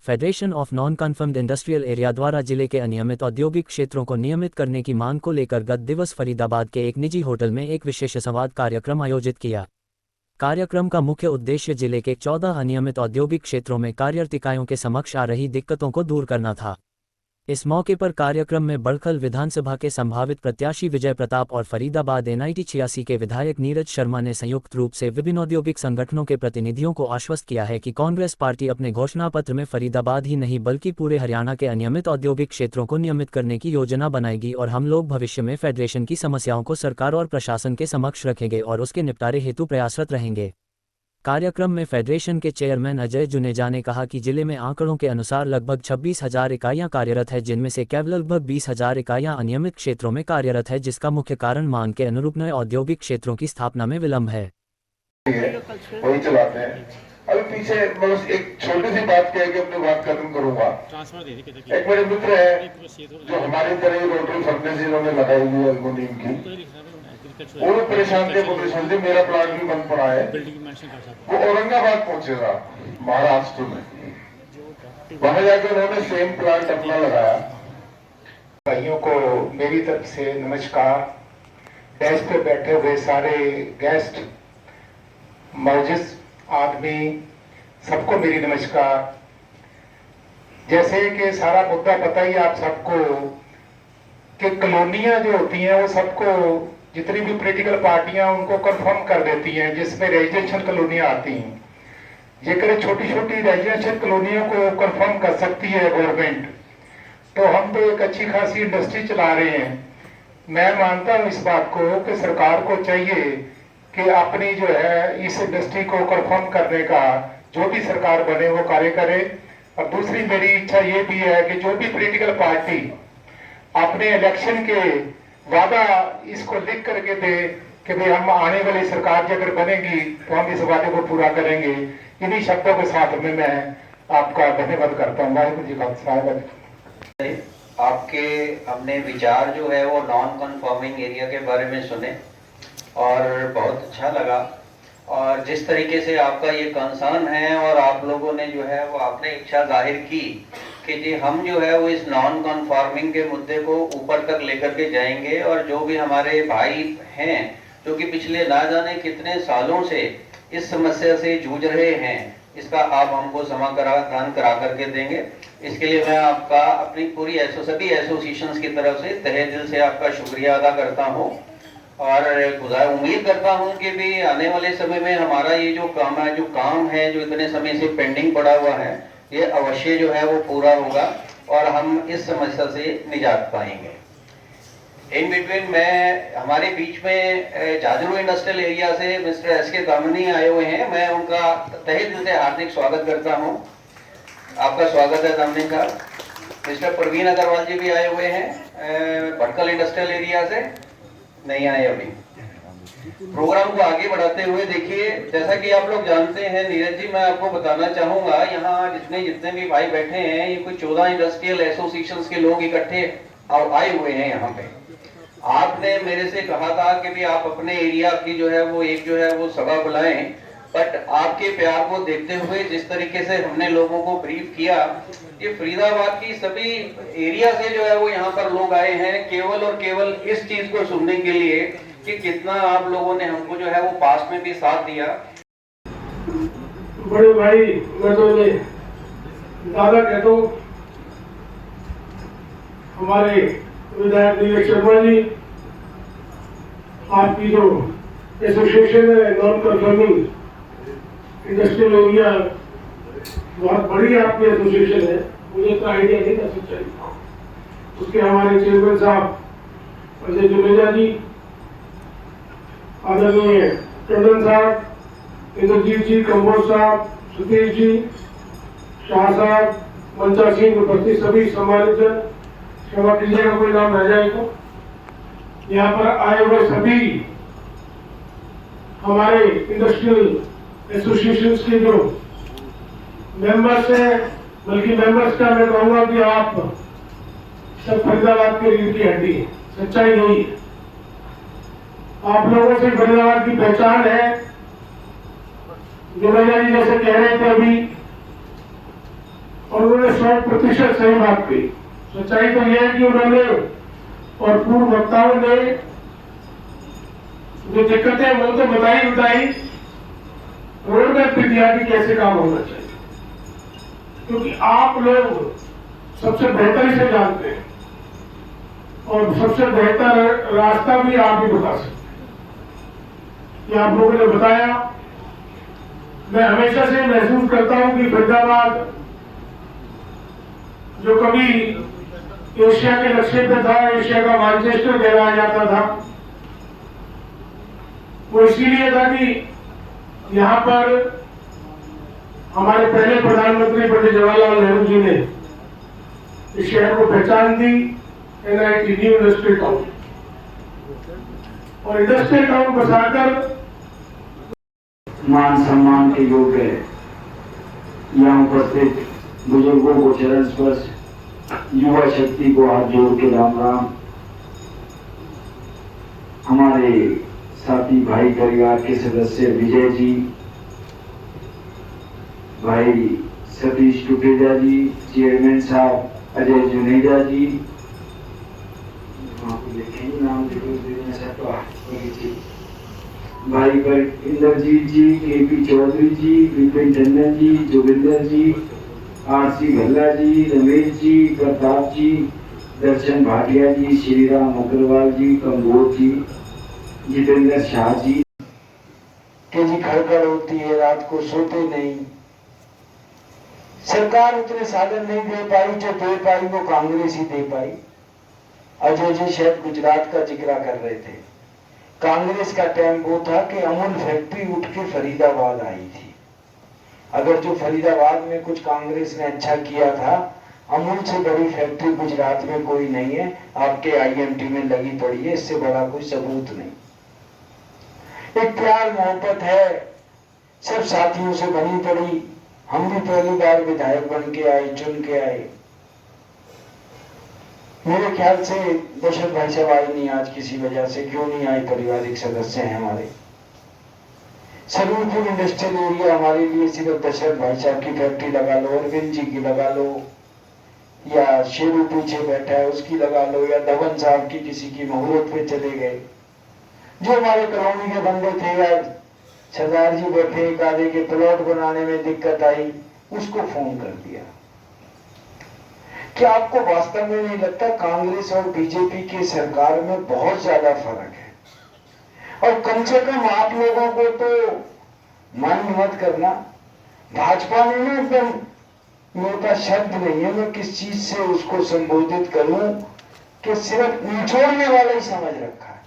Federation of non confirmed industrial area द्वारा जिले के अनियमित औद्योगिक क्षेत्रों को नियमित करने की मांग को लेकर गत दिवस फरीदाबाद के एक निजी होटल में एक विशेष संवाद कार्यक्रम आयोजित किया। कार्यक्रम का मुख्य उद्देश्य जिले के 14 अनियमित औद्योगिक क्षेत्रों में कार्यरत इकाइयों के समक्ष आ रही दिक्कतों को दूर करना था। इस मौके पर कार्यक्रम में बड़खल विधानसभा के संभावित प्रत्याशी विजय प्रताप और फरीदाबाद NIT 86 के विधायक नीरज शर्मा ने संयुक्त रूप से विभिन्न औद्योगिक संगठनों के प्रतिनिधियों को आश्वस्त किया है कि कांग्रेस पार्टी अपने घोषणापत्र में फरीदाबाद ही नहीं बल्कि पूरे हरियाणा के अनियमित औद्योगिक क्षेत्रों को नियमित करने की योजना बनाएगी और हम लोग भविष्य में फेडरेशन की समस्याओं को सरकार और प्रशासन के समक्ष रखेंगे और उसके निपटारे हेतु प्रयासरत रहेंगे। कार्यक्रम में फेडरेशन के चेयरमैन अजय जुनेजा ने कहा कि जिले में आंकड़ों के अनुसार लगभग 26,000 इकाइयां कार्यरत है, जिनमें से केवल लगभग 20,000 इकाइयां अनियमित क्षेत्रों में कार्यरत है, जिसका मुख्य कारण मांग के अनुरूप नए औद्योगिक क्षेत्रों की स्थापना में विलंब है। वही चलाते हैं। अभी पीछे बस एक छोटी सी बात कह के अपनी बात खत्म करूंगा। एक मेरे मित्र है जो हमारी तरह रोटरी फर्नेस जिन्होंने लगाई हुई है एल्युमिनियम की, वो भी परेशान थे। मेरा प्लांट भी बंद पड़ा है। वो औरंगाबाद पहुंचेगा महाराष्ट्र में, वहां जाकर उन्होंने सेम प्लांट अपना लगाया। भाइयों को मेरी तरफ से नमस्कार। डेस्क पे बैठे हुए सारे गेस्ट, मौजूद आदमी, सबको मेरी नमस्कार। जैसे कि सारा मुद्दा पता ही आप सबको कि कॉलोनियां जो होती हैं वो सबको जितनी भी पॉलिटिकल पार्टियां उनको कंफर्म कर देती हैं, जिसमें रेजिडेंशियल कॉलोनियां आती हैं। जेकर छोटी छोटी रेजिडेंशियल कॉलोनियों को कंफर्म कर सकती है गवर्नमेंट, तो हम तो एक अच्छी खासी इंडस्ट्री चला रहे हैं। मैं मानता हूं इस बात को कि सरकार को चाहिए कि अपनी जो है इस इंडस्ट्री को कंफर्म करने का जो भी सरकार बने वो कार्य करे। और दूसरी मेरी इच्छा ये भी है कि जो भी पॉलिटिकल पार्टी अपने इलेक्शन के वादा इसको लिख करके दे कि भाई हम आने वाली सरकार अगर बनेगी तो हम इस वादे को पूरा करेंगे। इन्हीं शब्दों के साथ में मैं आपका धन्यवाद करता हूँ। वाहिगुरू जी का खालसा। आपके हमने विचार जो है वो नॉन कन्फर्मिंग एरिया के बारे में सुने और बहुत अच्छा लगा। और जिस तरीके से आपका ये कंसर्न है और आप लोगों ने जो है वो आपने इच्छा जाहिर की कि जी हम जो है वो इस नॉन कन्फर्मिंग के मुद्दे को ऊपर तक लेकर के जाएंगे और जो भी हमारे भाई हैं जो कि पिछले ना जाने कितने सालों से इस समस्या से जूझ रहे हैं, इसका आप हमको समाधान करा करके देंगे। इसके लिए मैं आपका अपनी पूरी सभी एसोसिएशंस की तरफ से तहे दिल से आपका शुक्रिया अदा करता हूँ और उम्मीद करता हूँ कि भी आने वाले समय में हमारा ये जो काम है जो इतने समय से पेंडिंग पड़ा हुआ है, ये अवश्य जो है वो पूरा होगा और हम इस समस्या से निजात पाएंगे। इन बिटवीन मैं हमारे बीच में जाजरू इंडस्ट्रियल एरिया से मिस्टर SK दामनी आए हुए हैं। मैं उनका तहे दिल से हार्दिक स्वागत करता हूं। आपका स्वागत है दामनी का। मिस्टर प्रवीण अग्रवाल जी भी आए हुए हैं बड़खल इंडस्ट्रियल एरिया से, नहीं आए अभी। प्रोग्राम को आगे बढ़ाते हुए देखिए, जैसा कि आप लोग जानते हैं नीरज जी, मैं आपको बताना चाहूंगा यहाँ जितने भी भाई बैठे हैं ये कोई 14 इंडस्ट्रियल एसोसिएशंस के लोग इकट्ठे आए हुए हैं यहाँ पे। आपने मेरे से कहा था कि भी आप अपने एरिया की जो है वो सभा बुलाएं, बट आपके प्यार को देखते हुए जिस तरीके से हमने लोगों को ब्रीफ किया, ये फरीदाबाद की सभी एरिया से जो है वो यहाँ पर लोग आए हैं केवल और केवल इस चीज को सुनने के लिए कि कितना आप लोगों ने हमको जो है वो पास में भी साथ दिया। बड़े भाई मैं तो ये दादा कहता हूँ, हमारे विधायक नीरज शर्मा जी, आपकी जो एसोसिएशन है नॉन कन्फर्मिंग इंडस्ट्रियल एरिया, बहुत बड़ी आपकी एसोसिएशन है, मुझे तो आइडिया नहीं था सच्चाई। उसके हमारे चेयरमैन साहब अजय जुनेजा जी, आदरणीय टंडन साहब, इंद्रजीत जी, कंबोज साहब, सुधीर जी, शाह साहब, मंचा सिंह, उपस्थित सभी सम्मानित जन, क्षमा कीजिएगा कोई नाम रह जाए तो। यहाँ पर आए हुए सभी हमारे इंडस्ट्रियल एसोसिएशंस के जो मेंबर्स हैं, बल्कि मेंबर्स का मैं कहूँगा कि आप सब फरीदाबाद के रीढ़ की हड्डी है, सच्चाई यही है। आप लोगों से फरीदाबाद की पहचान है। जुनेजा जी जैसे कह रहे थे अभी, और उन्होंने 100% सही बात कही। सच्चाई तो यह है कि उन्होंने और पूर्व वक्ताओं ने जो दिक्कतें वो तो बताई, रोड मैप भी दिया कि कैसे काम होना चाहिए, क्योंकि आप लोग सबसे बेहतर से जानते हैं और सबसे बेहतर रास्ता भी आप ही बता सकते हैं। ये आप लोगों ने बताया। मैं हमेशा से महसूस करता हूं कि फरीदाबाद जो कभी एशिया के नक्शे पे था, एशिया का मैनचेस्टर कहलाया जाता था, वो इसीलिए था कि यहाँ पर हमारे पहले प्रधानमंत्री पंडित जवाहरलाल नेहरू जी ने इस शहर को पहचान दी NIT, न्यू इंडस्ट्रियल टाउन, और इंडस्ट्रियल टाउन बसाकर मान सम्मान के योग्य यहाँ उपस्थित बुजुर्गों को चरण स्पर्श, युवा शक्ति को हाथ जोड़ के राम राम। हमारे साथी भाई परिवार के सदस्य विजय जी, भाई सतीश टुटेजा जी, चेयरमैन साहब अजय जुनेजा जी, नाम भाई पर इंद्रजीत जी, KP चौधरी जी, विपिन टंडन जी, जोगिंदर जी, RC भल्ला जी, रमेश जी, प्रताप जी, दर्शन भाटिया जी, श्रीराम अग्रवाल जी, कंबोज जी, जितेंद्र शाह जी कि जी खड़खड़ होती है, रात को सोते नहीं। सरकार उतने साधन नहीं दे पाई, जो दे पाई वो कांग्रेस ही दे पाई। अजय जी शायद गुजरात का जिक्र कर रहे थे। कांग्रेस का टाइम वो था कि अमूल फैक्ट्री उठ के फरीदाबाद आई थी। अगर जो फरीदाबाद में कुछ कांग्रेस ने अच्छा किया था, अमूल से बड़ी फैक्ट्री गुजरात में कोई नहीं है। आपके IMT में लगी पड़ी है, इससे बड़ा कोई सबूत नहीं। एक प्यार मोहब्बत है, सब साथियों से बनी पड़ी। हम भी पहली बार विधायक बन के आए, चुन के आए। मेरे ख्याल से दशरथ भाई साहब आए नहीं आज किसी वजह से। क्यों नहीं आए? पारिवारिक सदस्य हैं हमारे। सरूरपुर इंडस्ट्रियल एरिया हमारे लिए सिर्फ दशरथ भाई साहब की फैक्ट्री लगा लो, अरविंद जी की लगा लो, या शेरू पीछे बैठा है उसकी लगा लो, या धवन साहब की किसी की मुहूर्त पे चले गए। जो हमारे कॉलोनी के बंदे थे, या सरदार जी बैठे, एक आधे के प्लॉट बनाने में दिक्कत आई, उसको फोन कर दिया। क्या आपको वास्तव में नहीं लगता कांग्रेस और बीजेपी की सरकार में बहुत ज्यादा फर्क है? और कम से कम आप लोगों को तो माइंड मत करना। भाजपा ने ना एकदम, मेरे पास शब्द नहीं है मैं किस चीज से उसको संबोधित करूं, कि सिर्फ निचोड़ने वाला ही समझ रखा है।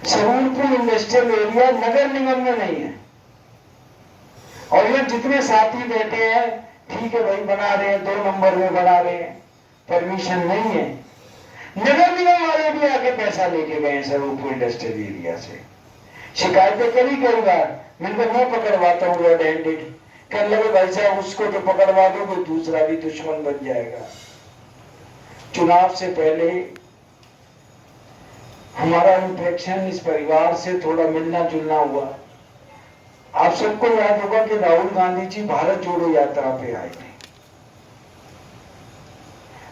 सरूरपुर इंडस्ट्रियल एरिया नगर निगम में नहीं है, और ये जितने साथी बैठे हैं, ठीक है भाई बना रहे हैं, 2 नंबर में बना रहे हैं, परमिशन नहीं है। नगर निगम वाले भी आके पैसा लेके गए सरूरपुर इंडस्ट्रियल एरिया से। शिकायतें करी कई बार, मैं पकड़वाता हूँ रेड हैंडेड। कहने लगे भाई साहब उसको तो पकड़वा दो, कोई दूसरा भी दुश्मन बन जाएगा। चुनाव से पहले हमारा इंटरेक्शन इस परिवार से थोड़ा मिलना जुलना हुआ। आप सबको याद होगा कि राहुल गांधी जी भारत जोड़ो यात्रा पे आए थे।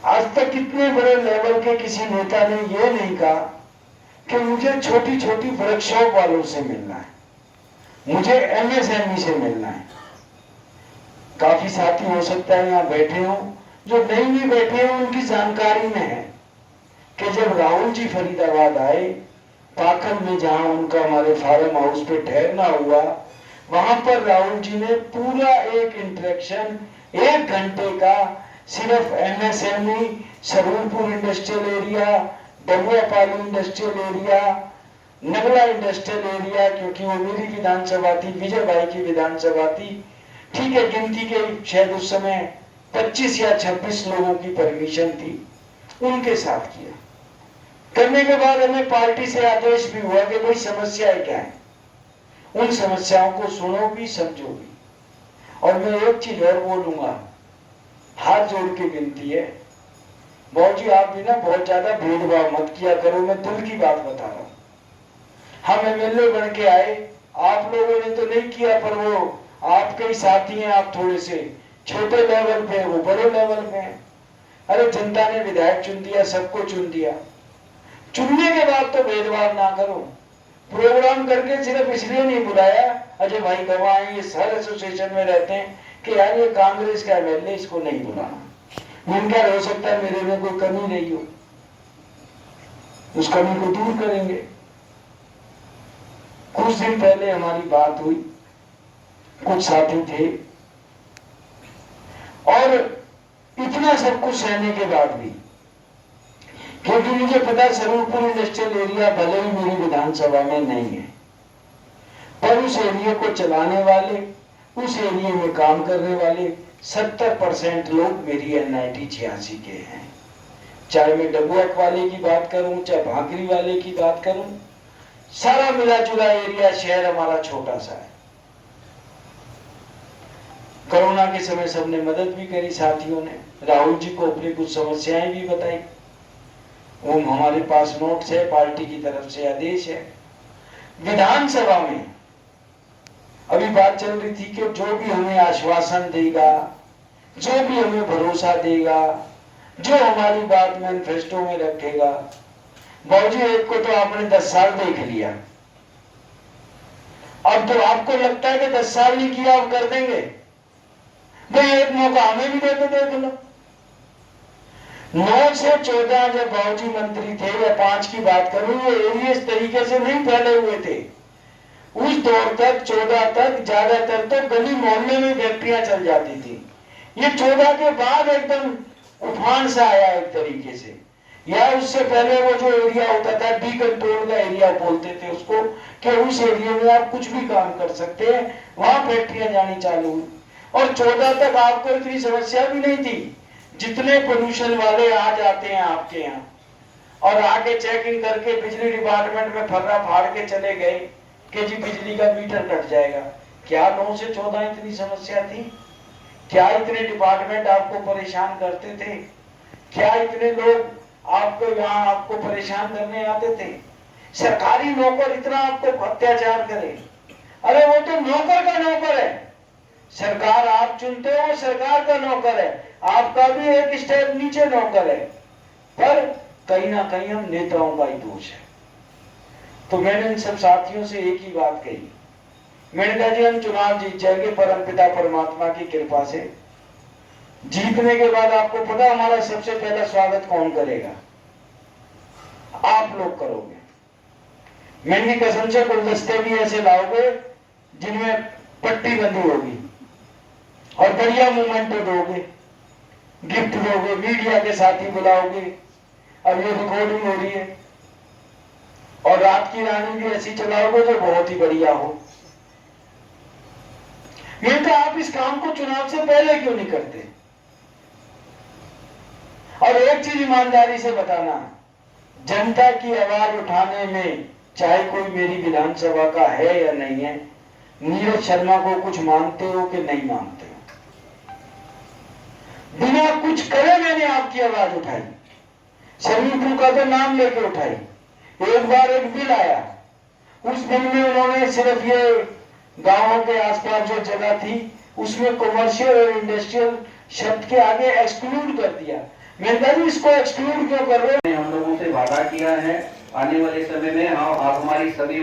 आज तक कितने बड़े लेवल के किसी नेता ने यह नहीं कहा कि मुझे छोटी छोटी वर्कशॉप वालों से मिलना है, मुझे MSME से मिलना है। काफी साथी हो सकता है यहाँ बैठे हो, जो नहीं भी बैठे हो उनकी जानकारी में है कि जब राहुल जी फरीदाबाद आए, पाखंड में जहां उनका हमारे फार्म हाउस पे ठहरना हुआ, वहां पर राहुल जी ने पूरा एक इंटरेक्शन 1 घंटे का सिर्फ MSME, Sarurpur industrial area, Dabuapali industrial area, Nagla industrial area, क्योंकि वो मेरी विधानसभा थी, विजय भाई की विधानसभा थी। ठीक है, गिनती के शायद उस समय 25 या 26 लोगों की परमिशन थी, उनके साथ किया। करने के बाद हमें पार्टी से आदेश भी हुआ कि भाई समस्याएं क्या है, उन समस्याओं को सुनो भी समझो भी। और मैं एक चीज और बोलूंगा, हाथ जोड़ के विनती है, बाबू जी आप भी ना बहुत ज्यादा भेदभाव मत किया करो। मैं दिल की बात बता रहा हूं। हम MLA बन के आए, आप लोगों ने तो नहीं किया, पर वो आपके ही साथी हैं, आप थोड़े से छोटे लेवल पे, वो बड़े लेवल पे है। अरे जनता ने विधायक चुन दिया, सबको चुन दिया, चुनने के बाद तो भेदभाव ना करो। प्रोग्राम करके सिर्फ इसलिए नहीं बुलाया अजय भाई गवाह हैं, ये हर एसोसिएशन में रहते हैं कि यार ये कांग्रेस का एमएलए, इसको नहीं बुलाना। इनका हो सकता है मेरे में कोई कमी नहीं हो, उस कमी को दूर करेंगे। कुछ दिन पहले हमारी बात हुई, कुछ साथी थे, और इतना सब कुछ सहने के बाद भी, क्योंकि मुझे पता है स्वरूपपुर इंडस्ट्रियल एरिया भले ही मेरी विधानसभा में नहीं है, पर उस एरिया को चलाने वाले, उस एरिया में काम करने वाले 70% लोग मेरी NIT 86 के हैं। चाहे मैं डबुआक वाले की बात करूं, चाहे भाकरी वाले की बात करूं, सारा मिला जुला एरिया, शहर हमारा छोटा सा है। कोरोना के समय सबने मदद भी करी, साथियों ने राहुल जी को अपनी कुछ समस्याएं भी बताई। वो हमारे पास नोट्स है, पार्टी की तरफ से आदेश है। विधानसभा में अभी बात चल रही थी कि जो भी हमें आश्वासन देगा, जो भी हमें भरोसा देगा, जो हमारी बात मैनिफेस्टो में रखेगा। बाबूजी एक को तो आपने 10 साल देख लिया, अब तो आपको लगता है कि 10 साल नहीं किया अब कर देंगे। भाई एक मौका हमें भी दे दो, देख लो। 9 से 14 जब बाबूजी मंत्री थे, या 5 की बात करूं, वो एरिया इस तरीके से नहीं फैले हुए थे। उस दौर तक 14 तक ज्यादातर तो गली मोहल्ले में फैक्ट्रियां चल जाती थी। ये 14 के बाद एकदम उफान सा आया एक तरीके से, या उससे पहले वो जो एरिया होता था डी कंट्रोल का एरिया बोलते थे उसको, कि उस एरिया में आप कुछ भी काम कर सकते हैं, वहां फैक्ट्रियां जानी चालू हुई। और 14 तक आपको इतनी समस्या भी नहीं थी जितने पोल्यूशन वाले आज आते हैं आपके यहाँ, और आके चेकिंग करके बिजली डिपार्टमेंट में फर्रा फाड़ के चले गए कि जी बिजली का मीटर कट जाएगा। क्या 9 से 14 इतनी समस्या थी? क्या इतने डिपार्टमेंट आपको परेशान करते थे? क्या इतने लोग आपको यहाँ आपको परेशान करने आते थे? सरकारी नौकर इतना आपको अत्याचार करे? अरे वो तो नौकर का नौकर है, सरकार आप चुनते हो, वो सरकार का नौकर है, आपका भी एक स्टेप नीचे नौकर है। पर कहीं ना कहीं हम नेताओं का ही दोष है। तो मैंने इन सब साथियों से एक ही बात कही, मैंने कहा जी हम चुनाव जीत जाएंगे परमपिता परमात्मा की कृपा से। जीतने के बाद आपको पता हमारा सबसे पहला स्वागत कौन करेगा? आप लोग करोगे। मैंने कसम से गुलदस्ते भी ऐसे लाओगे जिनमें पट्टी बंधी होगी, और बढ़िया मूवमेंट दोगे, गिफ्ट दोगे, मीडिया के साथी बुलाओगे। अब ये रिकॉर्डिंग हो रही है, और रात की रानी भी ऐसी चलाओगे जो बहुत ही बढ़िया हो। ये तो आप इस काम को चुनाव से पहले क्यों नहीं करते? और एक चीज ईमानदारी से बताना, जनता की आवाज उठाने में चाहे कोई मेरी विधानसभा का है या नहीं है, नीरज शर्मा को कुछ मानते हो कि नहीं मानते हो? बिना कुछ करे मैंने आपकी आवाज उठाई, शरीफपुर का तो नाम लेके उठाई। एक बार एक बिल आया, उस बिल में उन्होंने सिर्फ ये गांवों के आसपास जो जगह थी उसमें कमर्शियल और इंडस्ट्रियल शब्द के आगे एक्सक्लूड कर दिया। मैंने कहा इसको एक्सक्लूड क्यों कर रहे हो? हम लोगों से वादा किया है आने वाले समय में आप हमारी सभी